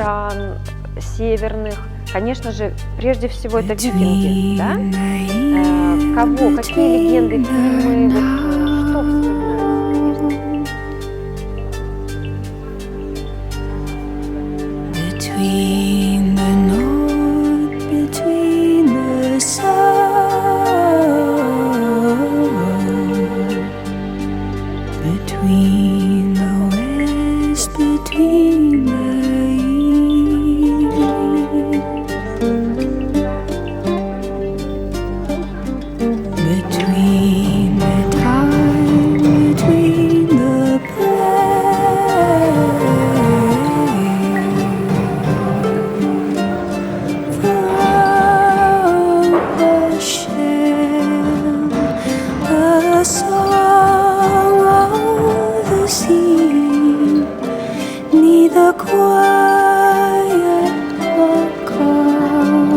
стран северных. Конечно же, прежде всего это викинги, да? Кого, какие легенды, фильмы, вот, что вспоминается, конечно. Between the north, between the south, between the west, between the east, between the time, between the quiet or calm.